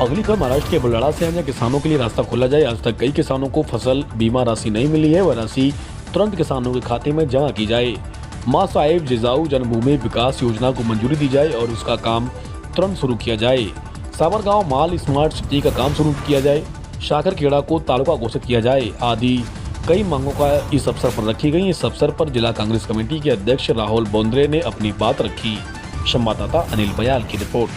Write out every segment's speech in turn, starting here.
अगली खबर महाराष्ट्र के बुलढाणा से है, जहां किसानों के लिए रास्ता खोला जाए। आज तक कई किसानों को फसल बीमा राशि नहीं मिली है, वह राशि तुरंत किसानों के खाते में जमा की जाए। मां साहेब जिजाऊ जन्मभूमि विकास योजना को मंजूरी दी जाए और उसका काम तुरंत शुरू किया जाए। सावरगांव माल स्मार्ट सिटी का काम शुरू किया जाए। शाखरखेड़ा को तालुका घोषित किया जाए आदि कई मांगों का इस अवसर पर रखी गई। इस अवसर पर जिला कांग्रेस कमेटी के अध्यक्ष राहुल बोंद्रे ने अपनी बात रखी। संवाददाता अनिल बयाल की रिपोर्ट।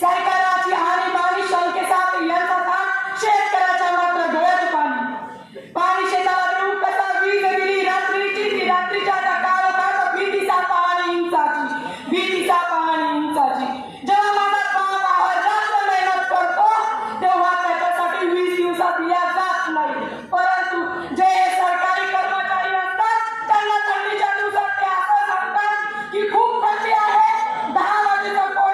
सरकाराची आणीबाणी शंकेसात यांचा थाट शेतकऱ्याच्या मात्र डोळ्यात पाणी शेताला देऊ कसा वीज दिली रात्रीची ती रात्रीच्या काळोखात भीतीचा पाणी इंचाची जेव्हा माझा बाप जास्त मेहनत करतो तेव्हा त्याच्यासाठी 20 दिवसात दिल्या जात नाही, परंतु जे सरकारी कर्मचारी असतात त्यांना थंडीच्या दिवसात ते असं सांगतात की खूप थंडी आहे, 10 वाजेचा कोट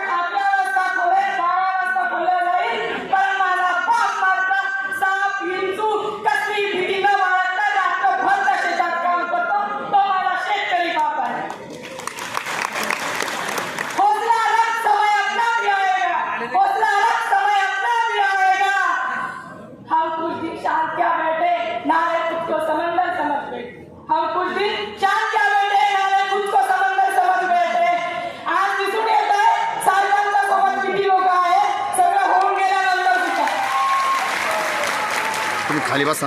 खाली बस